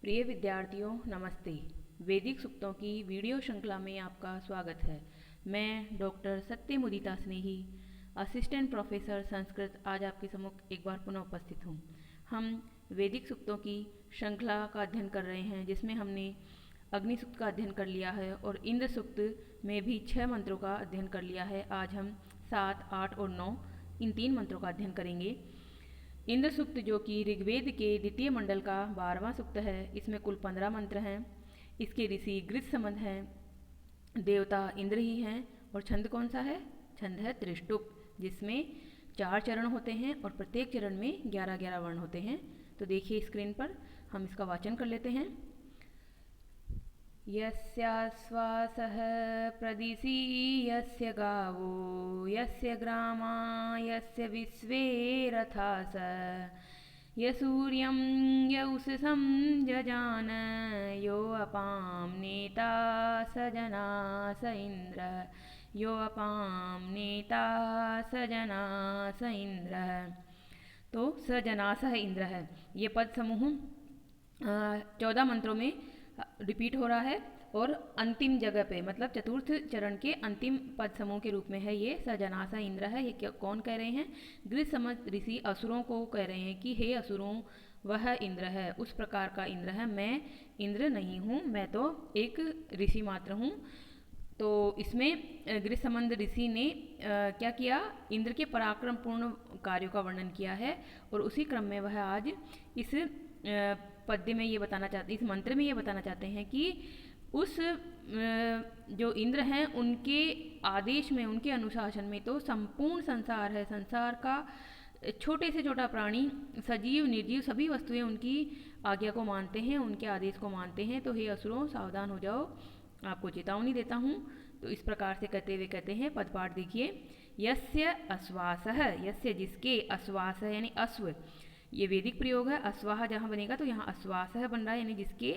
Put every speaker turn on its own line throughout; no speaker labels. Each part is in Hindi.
प्रिय विद्यार्थियों नमस्ते। वैदिक सूक्तों की वीडियो श्रृंखला में आपका स्वागत है। मैं डॉक्टर सत्यमुदिता स्नेही, असिस्टेंट प्रोफेसर संस्कृत, आज आपके सम्मुख एक बार पुनः उपस्थित हूँ। हम वैदिक सूक्तों की श्रृंखला का अध्ययन कर रहे हैं, जिसमें हमने अग्नि सूक्त का अध्ययन कर लिया है और इंद्र सूक्त में भी 6 मंत्रों का अध्ययन कर लिया है। आज हम 7, 8 और 9 इन 3 मंत्रों का अध्ययन करेंगे। इंद्र सूक्त जो कि ऋग्वेद के द्वितीय मंडल का 12वां सूक्त है, इसमें कुल 15 मंत्र हैं। इसके ऋषि गृत्समन हैं, देवता इंद्र ही हैं और छंद कौन सा है? छंद है त्रिष्टुप, जिसमें 4 चरण होते हैं और प्रत्येक चरण में 11-11 वर्ण होते हैं। तो देखिए स्क्रीन पर हम इसका वाचन कर लेते हैं। यस्याश्वासः प्रदिशि यस्य गावो यस्य ग्रामा यस्य विश्वे रथास यसूर्यं य उषसं जजान यो अपां नेता स जना स इन्द्र यो अपां नेता स जना स इन्द्र। तो स जना स इंद्र है, ये पद समूह 14 मंत्रों में रिपीट हो रहा है और अंतिम जगह पे मतलब चतुर्थ चरण के अंतिम पद समूह के रूप में है। ये सजनासा इंद्र है। ये कौन कह रहे हैं? गृत्समन ऋषि असुरों को कह रहे हैं कि हे असुरों, वह इंद्र है, उस प्रकार का इंद्र है, मैं इंद्र नहीं हूँ, मैं तो एक ऋषि मात्र हूँ। तो इसमें गृत्समन ऋषि ने क्या किया? इंद्र के पराक्रमपूर्ण कार्यों का वर्णन किया है और उसी क्रम में वह आज इस पद्य में ये बताना चाहते, इस मंत्र में ये बताना चाहते हैं कि उस जो इंद्र हैं उनके आदेश में, उनके अनुशासन में तो संपूर्ण संसार है। संसार का छोटे से छोटा प्राणी, सजीव निर्जीव सभी वस्तुएं उनकी आज्ञा को मानते हैं, उनके आदेश को मानते हैं। तो हे असुरों, सावधान हो जाओ, आपको चेतावनी देता हूँ। तो इस प्रकार से कहते हुए कहते हैं, पदपाठ देखिए। यस्य अश्वासः, यस्य जिसके, अश्वास है यानी अश्व, ये वैदिक प्रयोग है। अश्वाह जहाँ बनेगा तो यहाँ अश्वासः बन रहा है, यानी जिसके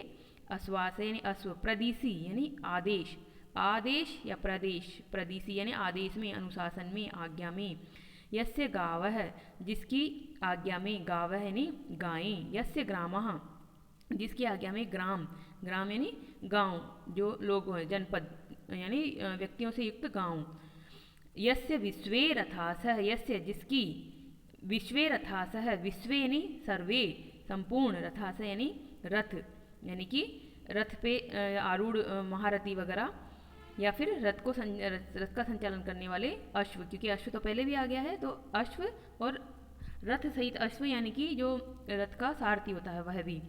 अश्वास है यानी अश्व। प्रदिशि यानी आदेश, आदेश या प्रदेश, प्रदिशि यानी आदेश में, अनुशासन में, आज्ञा में। यस्य गावः, जिसकी आज्ञा में, गावः यानी गायें। यस्य ग्रामः, जिसकी आज्ञा में ग्राम, ग्राम यानी गांव, जो लोग हैं, जनपद यानी व्यक्तियों से युक्त गांव। यस्य विश्वे रथासः, यस्य जिसकी, विश्वे रथासः, विश्वे यानी सर्वे, संपूर्ण, रथासः यानी रथ, यानी कि रथ पे आरूढ़ महारथी वगैरह, या फिर रथ का संचालन करने वाले अश्व, क्योंकि अश्व तो पहले भी आ गया है। तो अश्व और रथ सहित अश्व यानी कि जो रथ का सारथी होता है वह भी।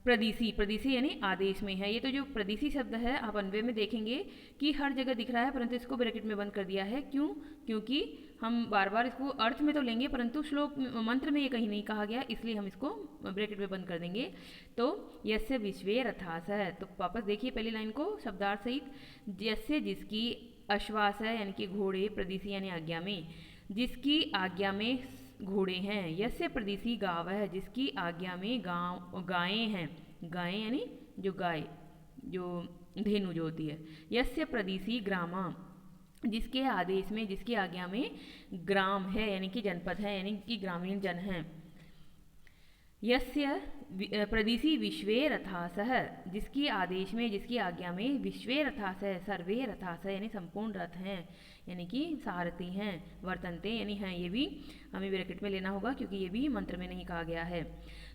प्रदिशि, प्रदिशि यानी आदेश में है। ये तो जो प्रदिशि शब्द है आप अन्वय में देखेंगे कि हर जगह दिख रहा है, परंतु इसको ब्रैकेट में बंद कर दिया है। क्यों? क्योंकि हम बार बार इसको अर्थ में तो लेंगे, परंतु श्लोक मंत्र में ये कहीं नहीं कहा गया, इसलिए हम इसको ब्रैकेट में बंद कर देंगे। तो यस्य विश्वे रथास है, तो वापस देखिए पहली लाइन को शब्दार्थ सहित। यस्य जिसकी, अश्वास है यानी कि घोड़े, प्रदिशि यानी आज्ञा में, जिसकी आज्ञा में घोड़े हैं। यस्य प्रदिशि गाव है, जिसकी आज्ञा में गांव गायें हैं, गायें यानी जो गाय, जो धेनु जो होती है। यस्य प्रदिशि ग्रामा, जिसके आदेश में, जिसकी आज्ञा में ग्राम है यानी कि जनपद है, यानी कि ग्रामीण जन हैं। यस्य प्रदिशि विश्वे रथासः, जिसकी आदेश में, जिसकी आज्ञा में विश्वे रथासः, सर्वे रथासः यानी संपूर्ण रथ हैं, यानी कि सारथी हैं। वर्तन्ते यानी हैं, ये भी हमें ब्रैकेट में लेना होगा क्योंकि ये भी मंत्र में नहीं कहा गया है।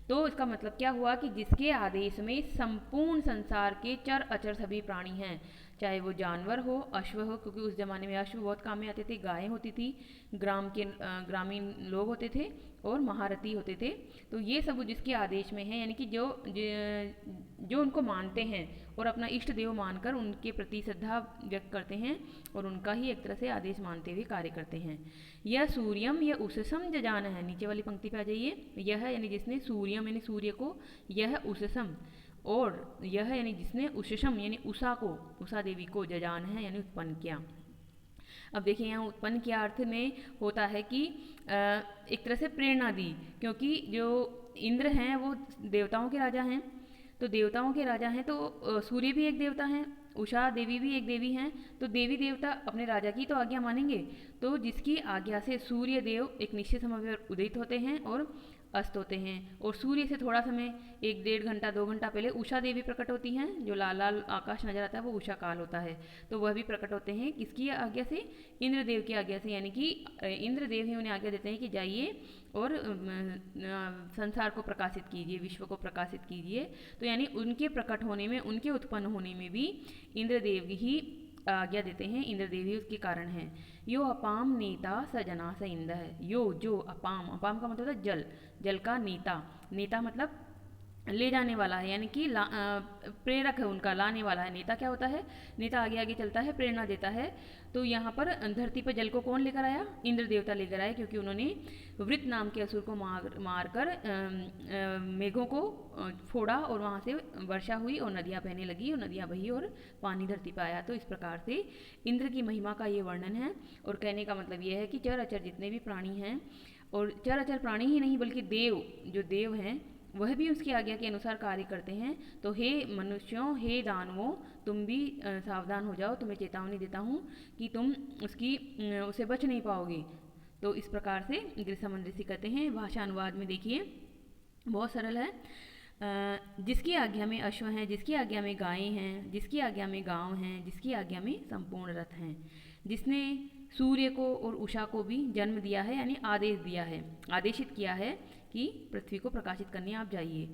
तो इसका मतलब क्या हुआ कि जिसके आदेश में संपूर्ण संसार के चर अचर सभी प्राणी हैं, चाहे वो जानवर हो, अश्व हो, क्योंकि उस जमाने में अश्व बहुत काम में आते थे, गायें होती थी, ग्राम के ग्रामीण लोग होते थे और महारथी होते थे। तो ये सब जिसके आदेश में है, यानी कि जो उनको मानते हैं और अपना इष्ट देव मानकर उनके प्रति श्रद्धा व्यक्त करते हैं और उनका ही एक तरह से आदेश मानते हुए कार्य करते हैं। यह सूर्यम यह उषसम जजान है, नीचे वाली पंक्ति पे आ जाइए। यह यानी जिसने, सूर्यम यानी सूर्य को, यह उषसम, और यह यानी जिसने, उषसम यानी उषा को, उषा देवी को, जजान है यानी उत्पन्न किया। अब देखिए यहाँ उत्पन्न किया अर्थ में होता है कि एक तरह से प्रेरणा दी, क्योंकि जो इंद्र हैं वो देवताओं के राजा हैं। तो देवताओं के राजा हैं तो सूर्य भी एक देवता हैं, उषा देवी भी एक देवी हैं। तो देवी देवता अपने राजा की तो आज्ञा मानेंगे। तो जिसकी आज्ञा से सूर्य देव एक निश्चित समय पर उदित होते हैं और अस्त होते हैं। और सूर्य से थोड़ा समय 1-1.5 घंटा 2 घंटा पहले उषा देवी प्रकट होती हैं, जो लाल लाल आकाश नजर आता है वो उषा काल होता है। तो वह भी प्रकट होते हैं किसकी आज्ञा से? इंद्रदेव की आज्ञा से, यानी कि इंद्रदेव ही उन्हें आज्ञा देते हैं कि जाइए और संसार को प्रकाशित कीजिए, विश्व को प्रकाशित कीजिए। तो यानी उनके प्रकट होने में, उनके उत्पन्न होने में भी इंद्रदेव ही आज्ञा देते हैं, इंद्रदेव ही उसके कारण हैं। यो अपाम नेता सजना स इंद्र है। यो जो अपाम, अपाम का मतलब है जल, जल का नेता, नेता मतलब ले जाने वाला है, यानी कि प्रेरक है उनका, लाने वाला है। नेता क्या होता है? नेता आगे आगे चलता है, प्रेरणा देता है। तो यहाँ पर धरती पर जल को कौन लेकर आया? इंद्र देवता लेकर आए, क्योंकि उन्होंने वृत्त नाम के असुर को मार कर मेघों को फोड़ा और वहाँ से वर्षा हुई और नदियाँ बहने लगी और नदियाँ बही और पानी धरती पर आया। तो इस प्रकार से इंद्र की महिमा का ये वर्णन है। और कहने का मतलब ये है कि चर अचर जितने भी प्राणी हैं, और चर अचर प्राणी ही नहीं बल्कि देव, जो देव हैं वह भी उसकी आज्ञा के अनुसार कार्य करते हैं। तो हे मनुष्यों, हे दानवों, तुम भी सावधान हो जाओ, तुम्हें चेतावनी देता हूँ कि तुम उसे बच नहीं पाओगे। तो इस प्रकार से गृहसमन ऋषि कहते हैं। भाषा अनुवाद में देखिए, बहुत सरल है। जिसकी आज्ञा में अश्व हैं, जिसकी आज्ञा में गायें हैं, जिसकी आज्ञा में गांव हैं, जिसकी आज्ञा में संपूर्ण रथ हैं, जिसने सूर्य को और उषा को भी जन्म दिया है, यानी आदेश दिया है, आदेशित किया है कि पृथ्वी को प्रकाशित करने आप जाइए,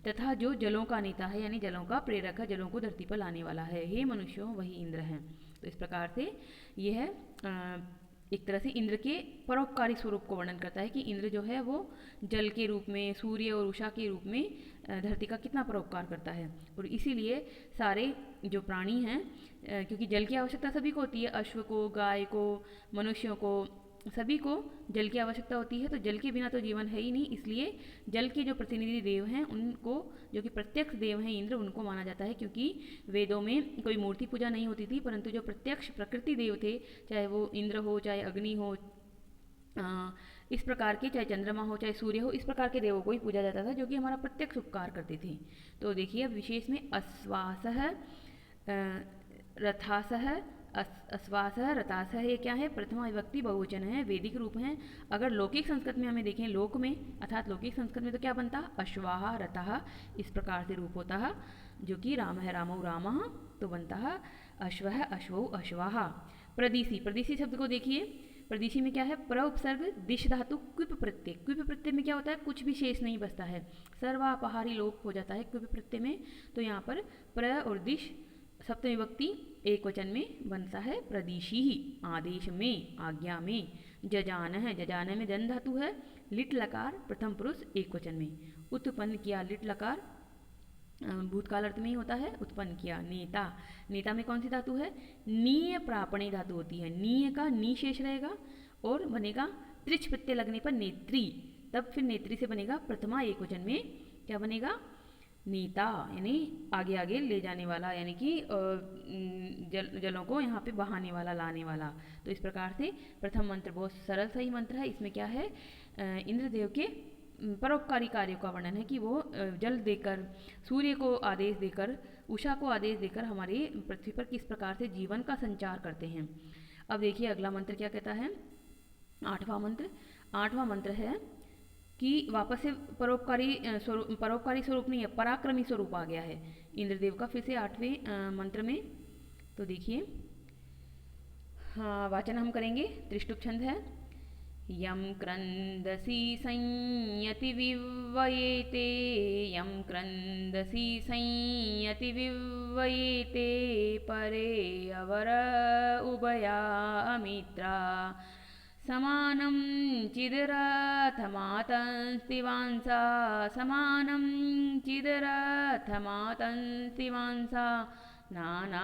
तथा जो जलों का नेता है, यानी जलों का प्रेरक है, जलों को धरती पर लाने वाला है, हे मनुष्यों वही इंद्र हैं। तो इस प्रकार से यह एक तरह से इंद्र के परोपकारी स्वरूप को वर्णन करता है कि इंद्र जो है वो जल के रूप में, सूर्य और उषा के रूप में धरती का कितना परोपकार करता है। और इसीलिए सारे जो प्राणी हैं, क्योंकि जल की आवश्यकता सभी को होती है, अश्व को, गाय को, मनुष्यों को, सभी को जल की आवश्यकता होती है। तो जल के बिना तो जीवन है ही नहीं, इसलिए जल के जो प्रतिनिधि देव हैं उनको, जो कि प्रत्यक्ष देव हैं इंद्र, उनको माना जाता है। क्योंकि वेदों में कोई मूर्ति पूजा नहीं होती थी, परंतु जो प्रत्यक्ष प्रकृति देव थे, चाहे वो इंद्र हो, चाहे अग्नि हो, इस प्रकार के, चाहे चंद्रमा हो, चाहे सूर्य हो, इस प्रकार के देवों को ही पूजा जाता था, जो कि हमारा प्रत्यक्ष उपकार करते थे। तो देखिए अब विशेष में अश्वासः, रथासः, अश्वासः, रथासः, ये क्या है? प्रथमा विभक्ति बहुवचन है, वैदिक रूप है। अगर लौकिक संस्कृत में हमें देखें, लोक में अर्थात लौकिक संस्कृत में तो क्या बनता? अश्वाः रथः, इस प्रकार से रूप होता है, जो कि राम है, रामौ रामः, तो बनता है अश्वः अश्वौ अश्वाः। प्रदिशि, प्रदिशि शब्द को देखिए, प्रदिशि में क्या है? प्र उपसर्ग दिश धातु क्विप प्रत्यय, क्विप प्रत्यय में क्या होता है? कुछ भी शेष नहीं बचता है, सर्वापहारी लोप हो जाता है क्विप प्रत्यय में। तो यहाँ पर प्र और दिश सप्तमी विभक्ति एक वचन में बनता है प्रदिशि ही, आदेश में, आज्ञा में। जजान है, जजान में जन धातु है, लिट लकार प्रथम पुरुष एक वचन में। उत्पन्न किया, लिट लकार भूतकाल अर्थ में ही होता है, उत्पन्न किया। नेता, नेता में कौन सी धातु है? नीय प्रापणी धातु होती है, नीय का नी शेष रहेगा और बनेगा त्रिच प्रत्यय लगने पर नेत्री, तब फिर नेत्री से बनेगा प्रथमा एक वचन में क्या बनेगा? नेता, यानी आगे आगे ले जाने वाला, यानी कि जलों को यहाँ पे बहाने वाला, लाने वाला। तो इस प्रकार से प्रथम मंत्र बहुत सरल सही मंत्र है। इसमें क्या है? इंद्रदेव के परोपकारी कार्यों का वर्णन है कि वो जल देकर, सूर्य को आदेश देकर, उषा को आदेश देकर हमारी पृथ्वी पर किस प्रकार से जीवन का संचार करते हैं। अब देखिए अगला मंत्र क्या कहता है, आठवां मंत्र। आठवां मंत्र है कि वापस से परोपकारी स्वरूप नहीं है, पराक्रमी स्वरूप आ गया है इंद्रदेव का फिर से आठवें मंत्र में। तो देखिए, हाँ वाचन हम करेंगे, त्रिष्टुप छंद है। यम क्रंदसी संयति विवयेते, यम क्रंदसी संयति विवयेते, परे अवर उभया अमित्रा, समानं चिदरथमातंस्तिवांसा, समानं चिदरथमातंस्तिवांसा, नाना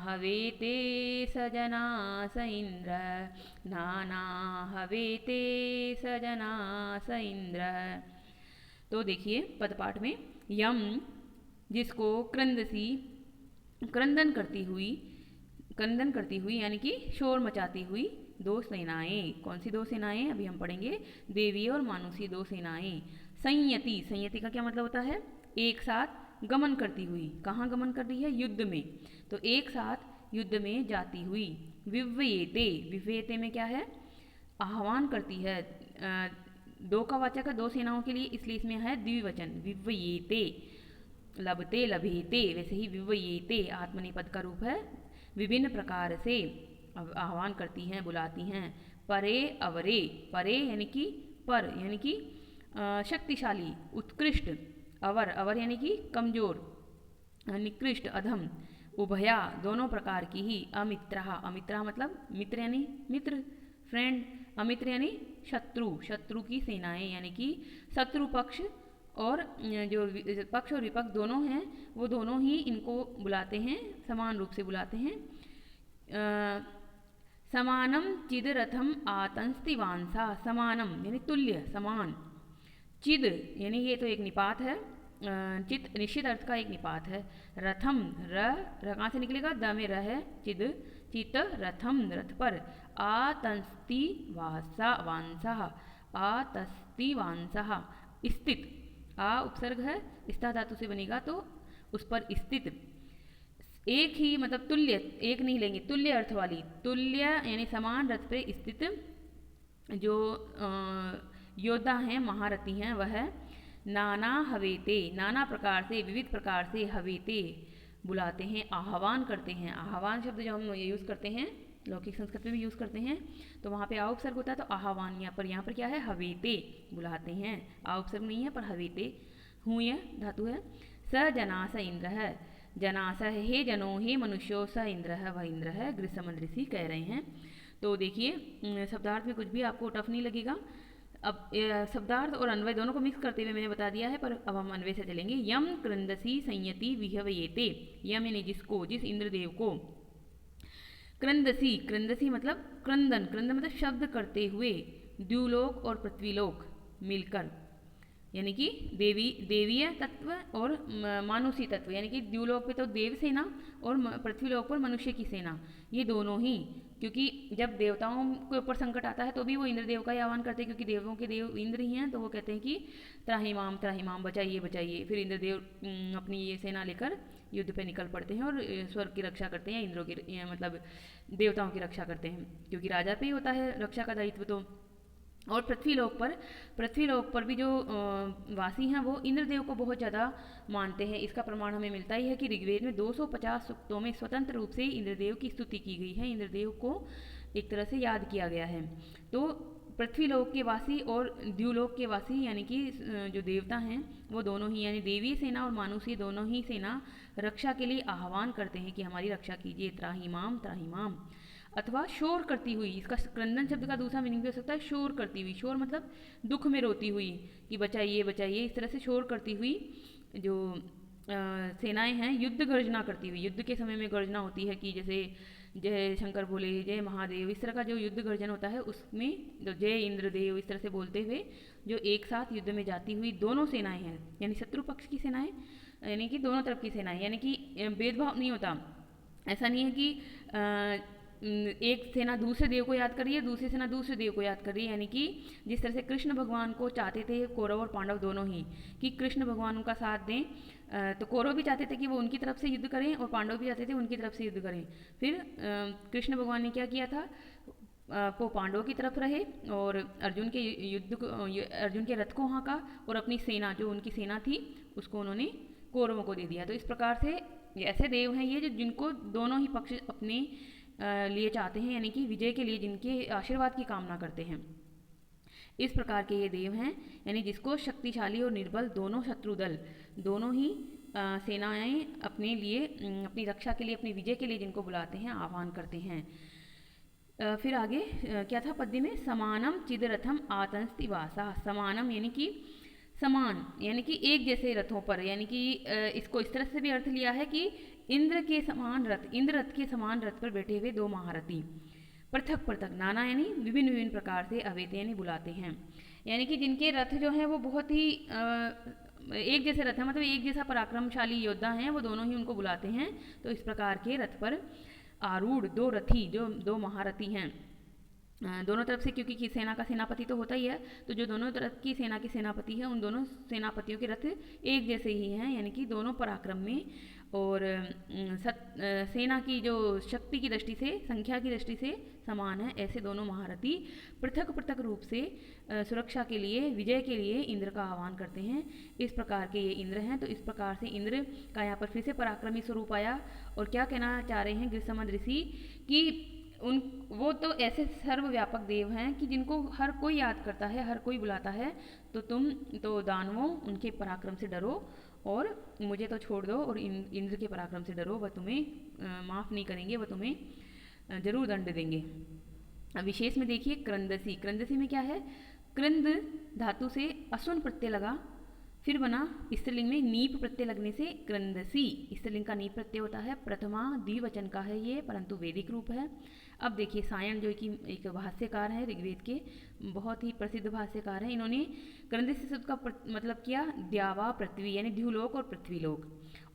हवेते सजना स इंद्र, नाना हवेते सजना स इंद्र। तो देखिए पदपाठ में, यम जिसको क्रंदसी, क्रंदन करती हुई यानी कि शोर मचाती हुई दो सेनाएं, कौन सी दो सेनाएं? अभी हम पढ़ेंगे, देवी और मानुषी दो सेनाएं। संयति, संयति का क्या मतलब होता है? एक साथ गमन करती हुई, कहाँ गमन कर रही है? युद्ध में, तो एक साथ युद्ध में जाती हुई। विव्येते, विव्येते में क्या है? आह्वान करती है, दो का वाचक है दो सेनाओं के लिए, इसलिए इसमें है द्विवचन विव्येते, लभते लभेते, वैसे ही विव्येते आत्मनेपद का रूप है, विभिन्न प्रकार से आह्वान करती हैं बुलाती हैं। परे अवरे, परे यानी कि पर यानी कि शक्तिशाली उत्कृष्ट, अवर अवर यानी कि कमजोर निकृष्ट अधम, उभया दोनों प्रकार की ही, अमित्रा अमित्रा मतलब मित्र यानी मित्र फ्रेंड, अमित्र यानी शत्रु, शत्रु की सेनाएं यानी कि शत्रु पक्ष और जो पक्ष और विपक्ष दोनों हैं वो दोनों ही इनको बुलाते हैं, समान रूप से बुलाते हैं। समानम चिद रथम आतंस्तिवांसा, समानम यानी तुल्य समान, चिद यानी ये तो एक निपात है, चित निश्चित अर्थ का एक निपात है, रथम र कहाँ से निकलेगा, द में र है, चिद चित रथम रथ पर, आतंस्ति वासा वांसा, आतस्ति वांसा स्थित, आ उपसर्ग है स्था धातु से बनेगा तो उस पर स्थित, एक ही मतलब तुल्य, एक नहीं लेंगे तुल्य अर्थ वाली, तुल्य यानी समान रथ पे स्थित जो योद्धा हैं महारथी हैं वह नाना हवेते, नाना प्रकार से विविध प्रकार से हवेते बुलाते हैं, आह्वान करते हैं। आह्वान शब्द जो हम यूज़ करते हैं लौकिक संस्कृत में भी यूज़ करते हैं तो वहाँ पे आ उपसर्ग होता है तो आह्वान, यहाँ पर क्या है हवेते बुलाते हैं, आ उपसर्ग नहीं है पर हवेते हूँ यह धातु है। स जनास इंद्र है, जनास हे जनो हे मनुष्यो स इंद्र है वह इंद्र है, गृहसमन ऋषि कह रहे हैं। तो देखिए शब्दार्थ में कुछ भी आपको टफ नहीं लगेगा। अब शब्दार्थ और अन्वय दोनों को मिक्स करते हुए मैंने बता दिया है, पर अब हम अन्वय से चलेंगे। यम क्रंदसी संयति विहवयेते, यम यानी जिसको, जिस इंद्रदेव को, क्रंदसी, क्रंदसी मतलब क्रंदन, क्रंदन मतलब शब्द करते हुए, द्युलोक और पृथ्वीलोक मिलकर यानी कि देवीय तत्व और मानुषी तत्व, यानी कि द्युलोक पे तो देव सेना और पृथ्वीलोक पर मनुष्य की सेना, ये दोनों ही, क्योंकि जब देवताओं के ऊपर संकट आता है तो भी वो इंद्रदेव का ही आह्वान करते हैं, क्योंकि देवों के देव इंद्र ही हैं, तो वो कहते हैं कि त्राहिमाम बचाइए बचाइए। फिर इंद्रदेव अपनी ये सेना लेकर युद्ध पे निकल पड़ते हैं और स्वर्ग की रक्षा करते हैं, इंद्रों की मतलब देवताओं की रक्षा करते हैं, क्योंकि राजा पे ही होता है रक्षा का दायित्व। तो और पृथ्वीलोक पर भी जो वासी हैं वो इंद्रदेव को बहुत ज़्यादा मानते हैं। इसका प्रमाण हमें मिलता ही है कि ऋग्वेद में 250 सूक्तों में स्वतंत्र रूप से इंद्रदेव की स्तुति की गई है, इंद्रदेव को एक तरह से याद किया गया है। तो पृथ्वीलोक के वासी और द्युलोक के वासी यानी कि जो देवता हैं वो दोनों ही, यानी देवीय सेना और मानुषी दोनों ही सेना रक्षा के लिए आह्वान करते हैं कि हमारी रक्षा कीजिए, त्राहिमाम त्राहिमाम, अथवा शोर करती हुई। इसका क्रंदन शब्द का दूसरा मीनिंग भी हो सकता है शोर करती हुई, शोर मतलब दुख में रोती हुई कि बचाइए बचाइए, इस तरह से शोर करती हुई जो सेनाएं हैं युद्ध गर्जना करती हुई, युद्ध के समय में गर्जना होती है कि जैसे जय शंकर बोले, जय महादेव, इस तरह का जो युद्ध गर्जन होता है उसमें जो जय इंद्रदेव इस तरह से बोलते हुए जो एक साथ युद्ध में जाती हुई दोनों सेनाएं हैं, यानी शत्रु पक्ष की सेनाएं, यानी कि दोनों तरफ की सेनाएं, यानी कि भेदभाव नहीं होता। ऐसा नहीं है कि एक सेना दूसरे देव को याद कर रही है, दूसरी सेना दूसरे देव को याद कर रही है, यानी कि जिस तरह से कृष्ण भगवान को चाहते थे कौरव और पांडव दोनों ही कि कृष्ण भगवान उनका साथ दें, तो कौरव भी चाहते थे कि वो उनकी तरफ से युद्ध करें और पांडव भी चाहते थे उनकी तरफ से युद्ध करें। फिर कृष्ण भगवान ने क्या किया था, वो पांडवों की तरफ रहे और अर्जुन के रथ को हाँका और अपनी सेना जो उनकी सेना थी उसको उन्होंने कौरवों को दे दिया। तो इस प्रकार से ऐसे देव हैं ये जो जिनको दोनों ही पक्ष अपने लिए चाहते हैं, यानी कि विजय के लिए जिनके आशीर्वाद की कामना करते हैं, इस प्रकार के ये देव हैं, यानी जिसको शक्तिशाली और निर्बल दोनों शत्रु दल दोनों ही सेनाएं अपने लिए अपनी रक्षा के लिए अपनी विजय के लिए जिनको बुलाते हैं आह्वान करते हैं। फिर आगे क्या था पद्य में, समानम चिदरथम आतंस्तिवासा, समानम यानी कि समान, यानी कि एक जैसे रथों पर, यानी कि इसको इस तरह से भी अर्थ लिया है कि इंद्र के समान रथ, इंद्र रथ के समान रथ पर बैठे हुए दो महारथी, पृथक पृथक, नाना यानी विभिन्न विभिन्न प्रकार से, अवेते यानी बुलाते हैं, यानी कि जिनके रथ जो हैं वो बहुत ही एक जैसे रथ है, मतलब एक जैसा पराक्रमशाली योद्धा हैं, वो दोनों ही उनको बुलाते हैं। तो इस प्रकार के रथ पर आरूढ़ दो रथी, जो दो महारथी हैं दोनों तरफ से, क्योंकि सेना का सेनापति तो होता ही है, तो जो दोनों तरफ की सेना के सेनापति हैं उन दोनों सेनापतियों के रथ एक जैसे ही हैं, यानी कि दोनों पराक्रम में और सेना की जो शक्ति की दृष्टि से, संख्या की दृष्टि से समान है, ऐसे दोनों महारथी पृथक पृथक रूप से सुरक्षा के लिए, विजय के लिए इंद्र का आह्वान करते हैं। इस प्रकार के ये इंद्र हैं। तो इस प्रकार से इंद्र का यहाँ पर फिर से पराक्रमी स्वरूप आया। और क्या कहना चाह रहे हैं गृहसमंद ऋषि कि वो तो ऐसे सर्वव्यापक देव हैं कि जिनको हर कोई याद करता है, हर कोई बुलाता है। तो तुम तो दानवों उनके पराक्रम से डरो और मुझे तो छोड़ दो, और इंद्र के पराक्रम से डरो, वह तुम्हें माफ़ नहीं करेंगे, वह तुम्हें जरूर दंड देंगे। अब विशेष में देखिए क्रंदसी। क्रंदसी में क्या है? क्रंद धातु से असुन प्रत्यय लगा, फिर बना स्त्रीलिंग में नीप प्रत्यय लगने से क्रंदसी। स्त्रीलिंग का नीप प्रत्यय होता है, प्रथमा द्विवचन का है ये, परंतु वैदिक रूप है। अब देखिए सायण जो कि एक भाष्यकार है ऋग्वेद के, बहुत ही प्रसिद्ध भाष्यकार हैं, इन्होंने क्रंदसी शब्द का मतलब किया द्यावा पृथ्वी, यानी द्युलोक और पृथ्वीलोक,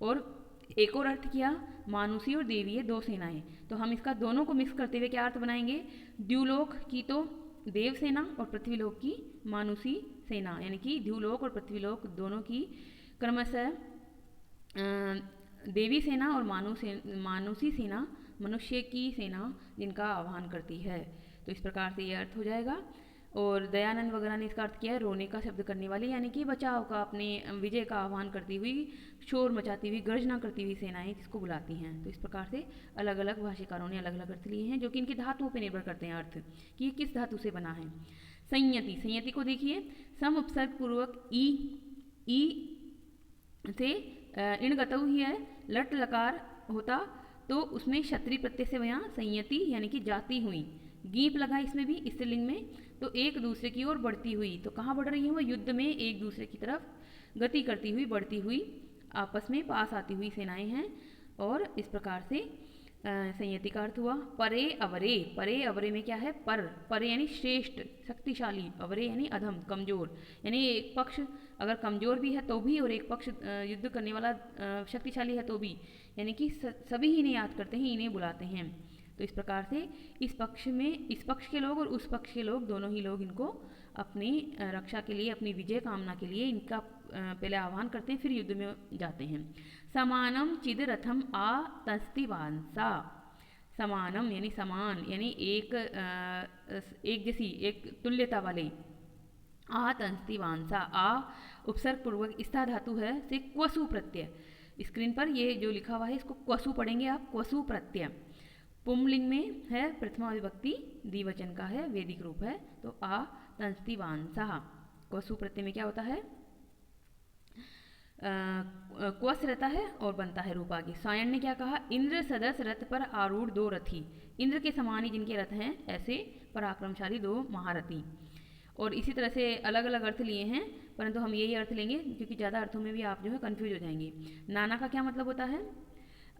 और एक और अर्थ किया मानुषी और देवीय दो सेनाएं। तो हम इसका दोनों को मिक्स करते हुए क्या अर्थ बनाएंगे? द्युलोक की तो देव सेना और पृथ्वीलोक की मानुषी सेना, यानी कि द्युलोक और पृथ्वीलोक दोनों की क्रमशः देवी सेना और मानुषी सेना, मनुष्य की सेना जिनका आह्वान करती है। तो इस प्रकार से यह अर्थ हो जाएगा। और दयानंद वगैरह ने इसका अर्थ किया है रोने का शब्द करने वाली, यानी कि बचाव का, अपने विजय का आह्वान करती हुई, शोर मचाती हुई, गर्जना करती हुई सेनाएं जिसको बुलाती हैं। तो इस प्रकार से अलग अलग भाष्यकारों ने अलग अलग अर्थ लिए हैं, जो कि इनकी धातुओं पर निर्भर करते हैं अर्थ कि किस धातु से बना है। संयति। संयति को देखिए सम उपसर्ग पूर्वक ई से इण गतऊ ही है, लट लकार होता तो उसमें क्षत्रिय प्रत्यय से यहाँ संयति यानी कि जाती हुई, गीप लगा इसमें भी स्त्रीलिंग में, तो एक दूसरे की ओर बढ़ती हुई। तो कहाँ बढ़ रही है? वो युद्ध में एक दूसरे की तरफ गति करती हुई, बढ़ती हुई, आपस में पास आती हुई सेनाएं हैं। और इस प्रकार से संयति का अर्थ हुआ। परे अवरे। परे अवरे में क्या है? पर। परे यानी श्रेष्ठ, शक्तिशाली, अवरे यानी अधम, कमजोर, यानी एक पक्ष अगर कमजोर भी है तो भी, और एक पक्ष युद्ध करने वाला शक्तिशाली है तो भी, यानी कि सभी इन्हें याद करते हैं, इन्हें बुलाते हैं। तो इस प्रकार से इस पक्ष में, इस पक्ष के लोग और उस पक्ष के लोग, दोनों ही लोग इनको अपनी रक्षा के लिए, अपनी विजय कामना के लिए इनका पहले आह्वान करते हैं, फिर युद्ध में जाते हैं। समानम चिद रथम आ तस्तिवांसा। समानम यानी समान, यानी एक जैसी, एक तुल्यता वाले। आ तस्तिवांसा, आ उपसर्ग पूर्वक स्था धातु है से क्वसु प्रत्यय। स्क्रीन पर ये जो लिखा हुआ है इसको क्वसु पढ़ेंगे आप, क्वसु प्रत्यय। पुंलिंग में है, प्रथमा विभक्ति द्विवचन का है, वैदिक रूप है। तो आ तंस्तिवांसा, क्वसु प्रत्यय में क्या होता है? क्वस रहता है और बनता है रूप आगे। सायण ने क्या कहा? इंद्र सदस रथ पर आरूढ़ दो रथी। इंद्र के समान ही जिनके रथ हैं ऐसे पराक्रमशाली दो महारथी। और इसी तरह से अलग अलग अर्थ लिए हैं, परंतु हम यही अर्थ लेंगे क्योंकि ज़्यादा अर्थों में भी आप जो है कन्फ्यूज हो जाएंगे। नाना का क्या मतलब होता है?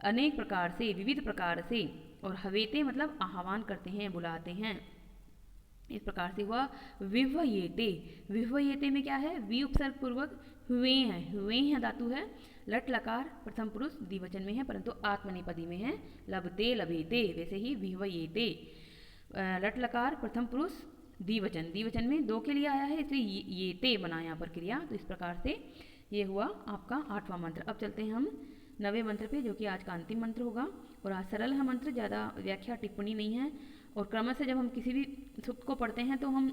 अनेक प्रकार से, विविध प्रकार से। और हवेते मतलब आह्वान करते हैं, बुलाते हैं। इस प्रकार से हुआ विह्वयेते। विह्वयेते में क्या है? वी उपसर्ग पूर्वक हुए हैं, हुए हैं धातु है, लट लकार प्रथम पुरुष द्विवचन में है, परंतु आत्मनेपदी में है, लभते लभेते। वैसे ही विह्वयेते, लट लकार प्रथम पुरुष द्विवचन, द्विवचन में दो के लिए आया है, इसलिए ये ते बना यहाँ पर क्रिया। तो इस प्रकार से ये हुआ आपका 8वां मंत्र। अब चलते हैं हम 9वें मंत्र पे, जो कि आज का अंतिम मंत्र होगा। और आज सरल है मंत्र, ज़्यादा व्याख्या टिप्पणी नहीं है। और क्रमशः जब हम किसी भी सूक्त को पढ़ते हैं तो हम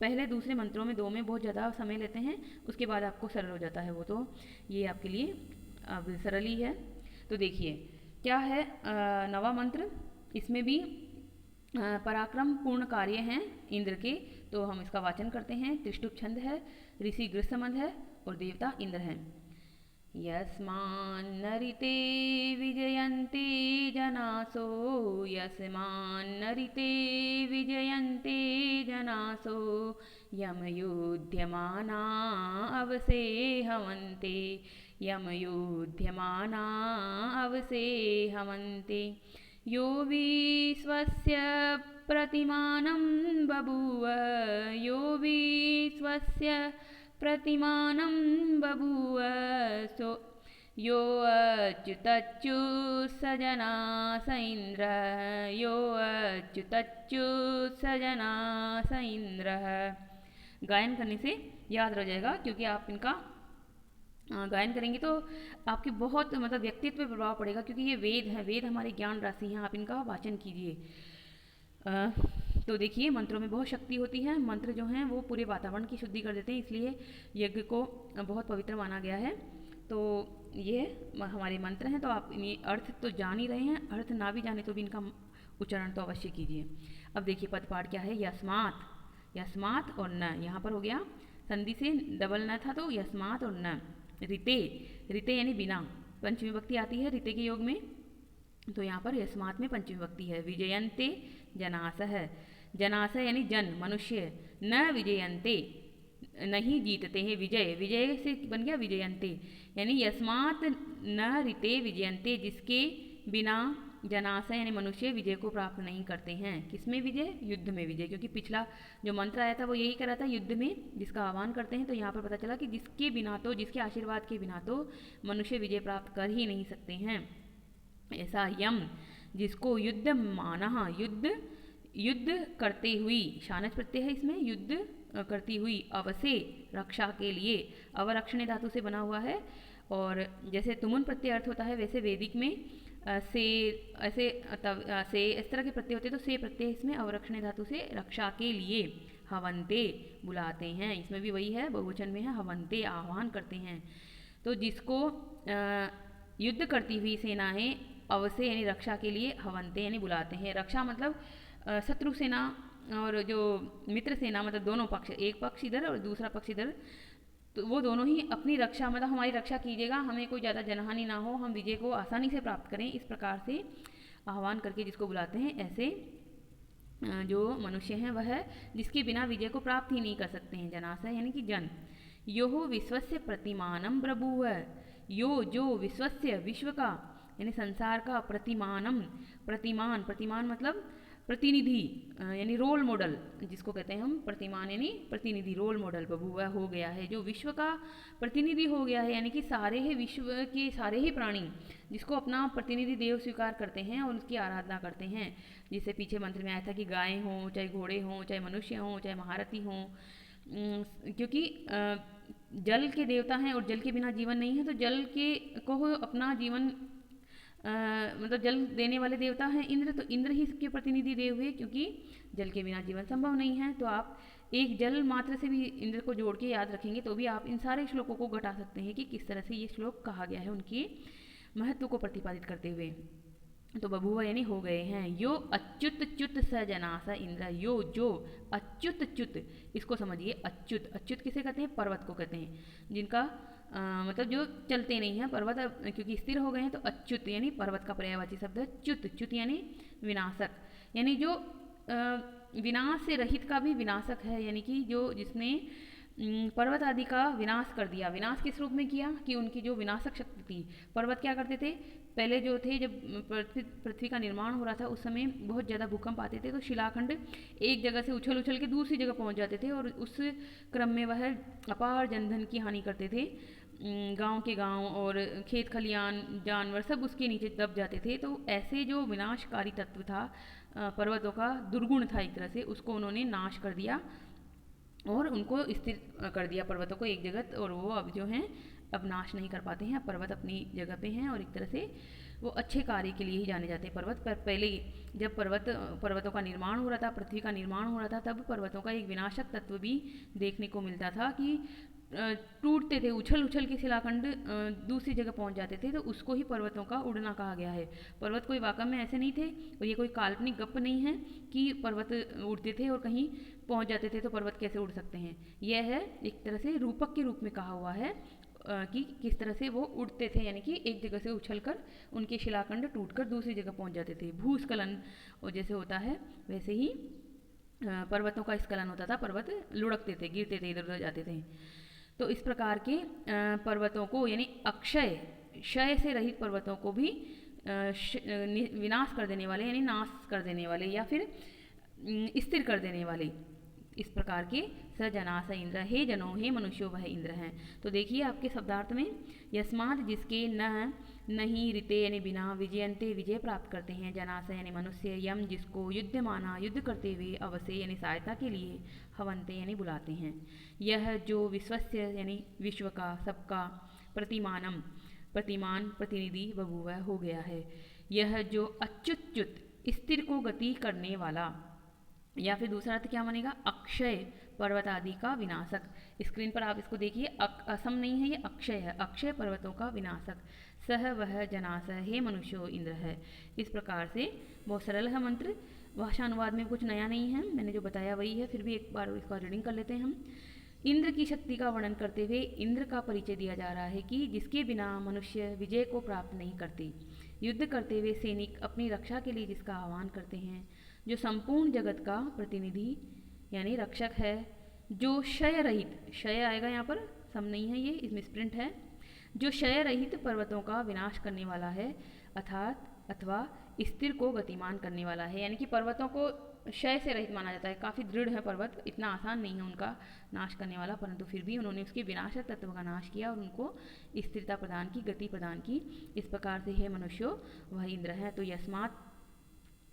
पहले दूसरे मंत्रों में, दो में बहुत ज़्यादा समय लेते हैं, उसके बाद आपको सरल हो जाता है वो। तो ये आपके लिए अब सरल ही है। तो देखिए क्या है 9वां मंत्र, इसमें भी पराक्रम पूर्ण कार्य हैं इंद्र के। तो हम इसका वाचन करते हैं। त्रिष्टुप छंद है, ऋषि गृहसमंद है और देवता इंद्र हैं। यस्मान्नरिते विजयन्ते जनासो, यस्मान्नरिते विजयन्ते जनासो, यमयुध्यमाना अवसे हवन्ते, यमयुध्यमाना अवसे हवन्ते। यो विश्वस्य प्रतिमानं बभूव, यो विश्वस्य प्रतिमानं बभूव, सो यो अच्युतच्युत सजना स इन्द्रः, यो अच्युतच्युत सजना स इन्द्रः। गायन करने से याद रह जाएगा, क्योंकि आप इनका गायन करेंगे तो आपकी बहुत मतलब व्यक्तित्व पे प्रभाव पड़ेगा, क्योंकि ये वेद है, वेद हमारे ज्ञान राशि हैं, आप इनका वाचन कीजिए। अ, तो देखिए मंत्रों में बहुत शक्ति होती है, मंत्र जो हैं वो पूरे वातावरण की शुद्धि कर देते हैं, इसलिए यज्ञ को बहुत पवित्र माना गया है। तो ये हमारे मंत्र हैं, तो आप इन्हें अर्थ तो जान ही रहे हैं, अर्थ ना भी जाने तो भी इनका उच्चारण तो अवश्य कीजिए। अब देखिए पदपाठ क्या है, यस्मात, यस्मात और न, यहाँ पर हो गया संधि से डबल न था तो यस्मात और न। ऋते, ऋते यानी बिना, पंचमी विभक्ति आती है ऋते के योग में, तो यहाँ पर यस्मात में पंचमी विभक्ति है। विजयन्ते जनासह, जनासह यानी जन मनुष्य, न विजयन्ते नहीं जीतते हैं, विजय, विजय से बन गया विजयन्ते, यानी यस्मात न ऋते विजयन्ते, जिसके बिना जनासह यानी मनुष्य विजय को प्राप्त नहीं करते हैं। किसमें विजय? युद्ध में विजय, क्योंकि पिछला जो मंत्र आया था वो यही करा था, युद्ध में जिसका आह्वान करते हैं। तो यहाँ पर पता चला कि जिसके बिना तो, जिसके आशीर्वाद के बिना तो मनुष्य विजय प्राप्त कर ही नहीं सकते हैं। ऐसा यम, जिसको युद्ध माना, युद्ध, युद्ध करते हुई, शानच प्रत्यय है इसमें, युद्ध करती हुई, अवसे रक्षा के लिए, अवरक्षणे धातु से बना हुआ है, और जैसे तुमुन प्रत्यय अर्थ होता है वैसे वैदिक में से, ऐसे से इस तरह के प्रत्यय होते हैं, तो से प्रत्यय इसमें अवरक्षणे धातु से रक्षा के लिए हवंते बुलाते हैं, इसमें भी वही है, बहुवचन में है, हवंते आह्वान करते हैं। तो जिसको युद्ध करती हुई सेनाएं अवसे यानी रक्षा के लिए हवंते यानी बुलाते हैं। रक्षा मतलब शत्रु सेना और जो मित्र सेना, मतलब दोनों पक्ष, एक पक्ष इधर और दूसरा पक्ष इधर, तो वो दोनों ही अपनी रक्षा, मतलब हमारी रक्षा कीजिएगा, हमें कोई ज़्यादा जनहानि ना हो, हम विजय को आसानी से प्राप्त करें, इस प्रकार से आह्वान करके जिसको बुलाते हैं। ऐसे जो मनुष्य हैं वह जिसके बिना विजय को प्राप्त ही नहीं कर सकते हैं, जनासह यानी कि जन। यो विश्वस्य प्रतिमानम प्रभुव, यो जो विश्वस्य विश्व का यानी संसार का, प्रतिमानम प्रतिमान, प्रतिमान मतलब प्रतिनिधि यानी रोल मॉडल जिसको कहते हैं हम, प्रतिमान यानी प्रतिनिधि, रोल मॉडल बबुआ हो गया है, जो विश्व का प्रतिनिधि हो गया है, यानी कि सारे ही विश्व के सारे ही प्राणी जिसको अपना प्रतिनिधि देव स्वीकार करते हैं और उसकी आराधना करते हैं। जिससे पीछे मंत्र में आया था कि गायें हों, चाहे घोड़े हों, चाहे मनुष्य हों, चाहे महारथी हों, क्योंकि जल के देवता हैं और जल के बिना जीवन नहीं है, तो जल के को अपना जीवन मतलब जल देने वाले देवता हैं इंद्र, तो इंद्र ही इसके प्रतिनिधि देव हुए, क्योंकि जल के बिना जीवन संभव नहीं है। तो आप एक जल मात्र से भी इंद्र को जोड़ के याद रखेंगे तो भी आप इन सारे श्लोकों को घटा सकते हैं कि किस तरह से ये श्लोक कहा गया है उनके महत्व को प्रतिपादित करते हुए। तो बभुआ यानी हो गए हैं। यो अच्युत च्युत स जनास इंद्र, यो जो अच्युत च्युत, इसको समझिए, अच्युत, अच्युत किसे कहते हैं? पर्वत को कहते हैं, जिनका मतलब जो चलते नहीं हैं पर्वत, क्योंकि स्थिर हो गए हैं, तो अच्युत यानी पर्वत का पर्यायवाची शब्द है। च्युत, च्युत यानी विनाशक, यानी जो विनाश से रहित का भी विनाशक है, यानी कि जो जिसने पर्वत आदि का विनाश कर दिया। विनाश किस रूप में किया? कि उनकी जो विनाशक शक्ति थी, पर्वत क्या करते थे पहले जो थे, जब पृथ्वी का निर्माण हो रहा था उस समय बहुत ज़्यादा भूकंप आते थे, तो शिलाखंड एक जगह से उछल उछल के दूसरी जगह पहुंच जाते थे, और उस क्रम में वह अपार जनधन की हानि करते थे। गांव के गांव और खेत खलियान जानवर सब उसके नीचे दब जाते थे। तो ऐसे जो विनाशकारी तत्व था पर्वतों का, दुर्गुण था एक तरह से, उसको उन्होंने नाश कर दिया और उनको स्थिर कर दिया पर्वतों को एक जगह, और वो अब जो हैं अब नाश नहीं कर पाते हैं, पर्वत अपनी जगह पे हैं और एक तरह से वो अच्छे कार्य के लिए ही जाने जाते हैं पर्वत। पर पहले जब पर्वतों का निर्माण हो रहा था, पृथ्वी का निर्माण हो रहा था, तब पर्वतों का एक विनाशक तत्व भी देखने को मिलता था कि टूटते थे, उछल उछल के शिलाखंड दूसरी जगह पहुंच जाते थे, तो उसको ही पर्वतों का उड़ना कहा गया है। पर्वत कोई वाकई में ऐसे नहीं थे, और ये कोई काल्पनिक गप नहीं है कि पर्वत उड़ते थे और कहीं पहुंच जाते थे, तो पर्वत कैसे उड़ सकते हैं। यह है एक तरह से रूपक के रूप में कहा हुआ है कि किस तरह से वो उड़ते थे, यानी कि एक जगह से उछलकर उनके शिलाखंड टूटकर दूसरी जगह पहुंच जाते थे। भूस्खलन और जैसे होता है वैसे ही पर्वतों का स्खलन होता था, पर्वत लुढ़कते थे, गिरते थे, इधर उधर जाते थे। तो इस प्रकार के पर्वतों को, यानी अक्षय, क्षय से रहित पर्वतों को भी विनाश कर देने वाले, यानी नाश कर देने वाले या फिर स्थिर कर देने वाले, इस प्रकार के स जनास इंद्र, हे जनों, हे मनुष्यों, वह इंद्र हैं। तो देखिए आपके शब्दार्थ में, यस्मात् जिसके, न नहीं, ऋते यानी बिना, विजयंते विजय प्राप्त करते हैं, जनास यानी मनुष्य, यम जिसको, युद्ध माना युद्ध करते हुए, अवसे यानी सहायता के लिए, हवंते यानी बुलाते हैं। यह जो विश्वस्य यानी विश्व का, सबका, प्रतिमानम, प्रतिमान प्रतिनिधि बभूव हो गया है। यह जो अच्युत स्थिर को गति करने वाला, या फिर दूसरा अर्थ क्या बनेगा, अक्षय पर्वत आदि का विनाशक। स्क्रीन पर आप इसको देखिए, असम नहीं है, ये अक्षय है, अक्षय पर्वतों का विनाशक। सह वह जनासह, हे मनुष्यो इंद्र है। इस प्रकार से बहुत सरल है मंत्र, भाषा अनुवाद में कुछ नया नहीं है, मैंने जो बताया वही है, फिर भी एक बार इसका रीडिंग कर लेते हैं हम। इंद्र की शक्ति का वर्णन करते हुए इंद्र का परिचय दिया जा रहा है कि जिसके बिना मनुष्य विजय को प्राप्त नहीं करते। युद्ध करते हुए सैनिक अपनी रक्षा के लिए जिसका आह्वान करते हैं, जो संपूर्ण जगत का प्रतिनिधि यानी रक्षक है, जो क्षय रहित, क्षय आएगा यहाँ पर, सम नहीं है ये, इसमें स्प्रिंट है, जो क्षय रहित पर्वतों का विनाश करने वाला है, अर्थात अथवा स्थिर को गतिमान करने वाला है। यानी कि पर्वतों को क्षय से रहित माना जाता है, काफ़ी दृढ़ है पर्वत, इतना आसान नहीं है उनका नाश करने वाला, परंतु फिर भी उन्होंने उसके विनाशक तत्व का नाश किया और उनको स्थिरता प्रदान की, गति प्रदान की। इस प्रकार से है मनुष्यो वह इंद्र है। तो यस्मात्,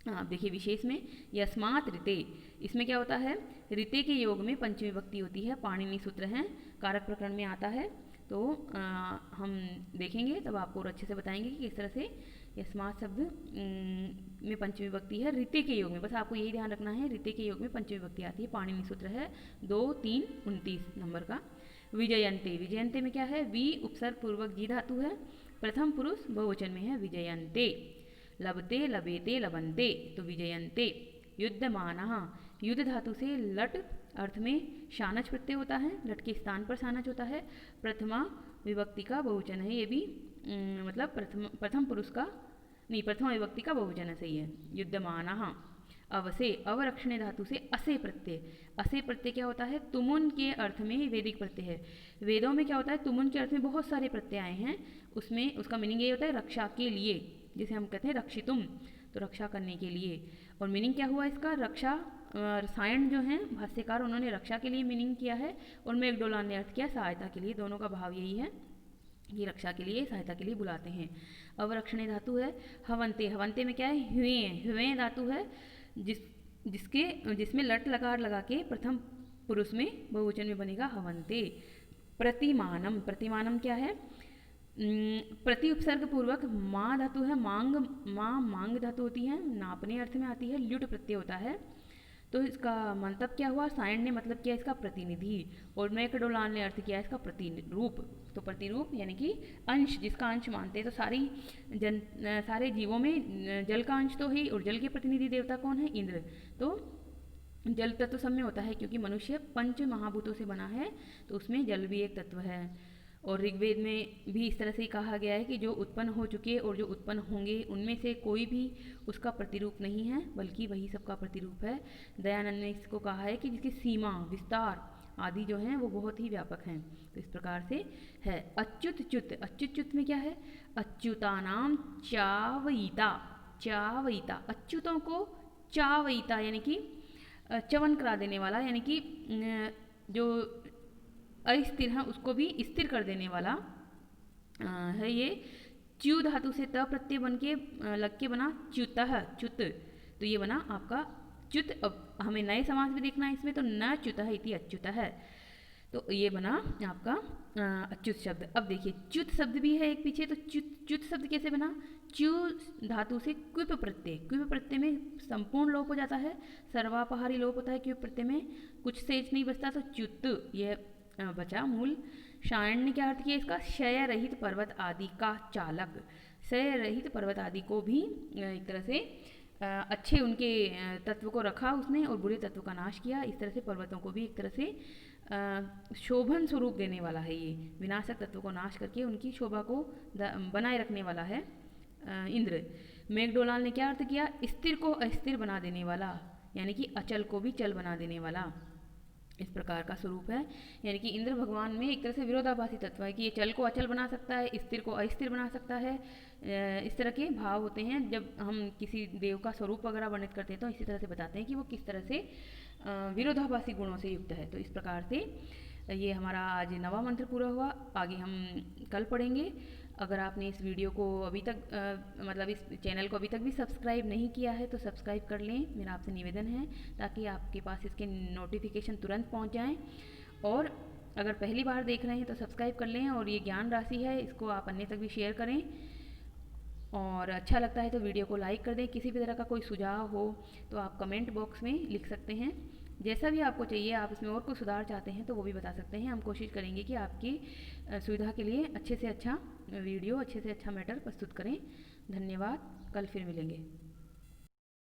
आप देखिए विशेष में यस्मात् ऋते, इसमें क्या होता है, ऋते के योग में पंचमी विभक्ति होती है, पाणिनि सूत्र है, कारक प्रकरण में आता है। तो हम देखेंगे तब आपको और अच्छे से बताएंगे कि किस तरह से यस्मात् शब्द में पंचमी विभक्ति है ऋते के योग में, बस आपको यही ध्यान रखना है, ऋते के योग में पंचमी विभक्ति आती है। पाणिनि सूत्र है 2, 3, 29 नंबर का। विजयन्ते, विजयन्ते में क्या है, वी उपसर्ग पूर्वक जी धातु है, प्रथम पुरुष बहुवचन में है विजयन्ते। लभते लभेते लभन्ते, तो विजयन्ते। युद्धमानः, युद्ध धातु से लट अर्थ में शानच प्रत्यय होता है, लट के स्थान पर शानच होता है, प्रथमा विभक्ति का बहुवचन है, ये भी मतलब प्रथम पुरुष का नहीं, प्रथमा विभक्ति का बहुवचन है, सही है। युद्धमानः। अवसे, अवरक्षणे धातु से असे प्रत्यय, असे प्रत्यय क्या होता है, तुमुन के अर्थ में वैदिक प्रत्यय है। वेदों में क्या होता है, तुमुन के अर्थ में बहुत सारे प्रत्यय आए हैं, उसमें उसका मीनिंग ये होता है रक्षा के लिए, जिसे हम कहते हैं रक्षितुम, तो रक्षा करने के लिए। और मीनिंग क्या हुआ इसका, रक्षा, रसायन जो है भाष्यकार उन्होंने रक्षा के लिए मीनिंग किया है, और मेघडोलान ने अर्थ किया सहायता के लिए, दोनों का भाव यही है कि रक्षा के लिए, सहायता के लिए बुलाते हैं। अवरक्षणे धातु है हवंते, हवंते में क्या है, हुए, हुए धातु है, जिसमें लट लकार लगा के प्रथम पुरुष में बहुवचन में बनेगा हवंते। प्रतिमानम, प्रतिमानम क्या है, प्रति उपसर्ग पूर्वक माँ धातु है, मांग, माँ मांग धातु होती है, नापने अर्थ में आती है, ल्युट प्रत्यय होता है। तो इसका मतलब क्या हुआ, सायण ने मतलब किया इसका प्रतिनिधि, और मैकडोलान ने अर्थ किया इसका प्रतिरूप। तो प्रतिरूप यानी कि अंश, जिसका अंश मानते हैं, तो सारे जीवों में जल का अंश तो है, और जल के प्रतिनिधि देवता कौन है, इंद्र। तो जल तत्व सब में होता है, क्योंकि मनुष्य पंच महाभूतों से बना है, तो उसमें जल भी एक तत्व है। और ऋग्वेद में भी इस तरह से कहा गया है कि जो उत्पन्न हो चुके और जो उत्पन्न होंगे उनमें से कोई भी उसका प्रतिरूप नहीं है, बल्कि वही सबका प्रतिरूप है। दयानंद ने इसको कहा है कि जिसकी सीमा, विस्तार आदि जो हैं वो बहुत ही व्यापक हैं। तो इस प्रकार से है। अच्युत च्युत, अच्युत च्युत में क्या है, अच्युतानाम चावयिता, चावयिता, अच्युतों को चावयिता यानी कि च्यवन करा देने वाला, यानी कि जो अस्थिर है उसको भी स्थिर कर देने वाला है। ये च्यू धातु से त प्रत्यय बन के लग के बना च्युतः, च्युत, तो ये बना आपका च्युत। अब हमें नए समास भी देखना है इसमें, तो न च्युतः इति अच्युतः, तो ये बना आपका अच्युत शब्द। अब देखिए च्युत शब्द भी है एक पीछे, तो च्युत शब्द कैसे बना, च्यू धातु से क्विप प्रत्यय, क्विप प्रत्यय में संपूर्ण लोप हो जाता है, सर्वापहारी लोप होता है क्विप प्रत्यय में, कुछ शेष नहीं बचता, तो च्युत ये बचा मूल। शायण ने क्या अर्थ किया इसका, क्षय रहित पर्वत आदि का चालक, क्षय रहित पर्वत आदि को भी एक तरह से अच्छे उनके तत्व को रखा उसने और बुरे तत्व का नाश किया। इस तरह से पर्वतों को भी एक तरह से शोभन स्वरूप देने वाला है, ये विनाशक तत्व को नाश करके उनकी शोभा को बनाए रखने वाला है इंद्र। मेघडोलाल ने क्या अर्थ किया, स्थिर को अस्थिर बना देने वाला, यानी कि अचल को भी चल बना देने वाला, इस प्रकार का स्वरूप है। यानी कि इंद्र भगवान में एक तरह से विरोधाभासी तत्व है कि ये चल को अचल बना सकता है, स्थिर को अस्थिर बना सकता है। इस तरह के भाव होते हैं जब हम किसी देव का स्वरूप वगैरह वर्णित करते हैं, तो इसी तरह से बताते हैं कि वो किस तरह से विरोधाभासी गुणों से युक्त है। तो इस प्रकार से ये हमारा आज 9वां मंत्र पूरा हुआ, आगे हम कल पढ़ेंगे। अगर आपने इस वीडियो को अभी तक मतलब इस चैनल को अभी तक भी सब्सक्राइब नहीं किया है तो सब्सक्राइब कर लें, मेरा आपसे निवेदन है, ताकि आपके पास इसके नोटिफिकेशन तुरंत पहुंच जाएं। और अगर पहली बार देख रहे हैं तो सब्सक्राइब कर लें, और ये ज्ञान राशि है, इसको आप अन्य तक भी शेयर करें। और अच्छा लगता है तो वीडियो को लाइक कर दें। किसी भी तरह का कोई सुझाव हो तो आप कमेंट बॉक्स में लिख सकते हैं। जैसा भी आपको चाहिए, आप इसमें और कोई सुधार चाहते हैं तो वो भी बता सकते हैं। हम कोशिश करेंगे कि आपकी सुविधा के लिए अच्छे से अच्छा वीडियो, अच्छे से अच्छा मैटर प्रस्तुत करें। धन्यवाद, कल फिर मिलेंगे।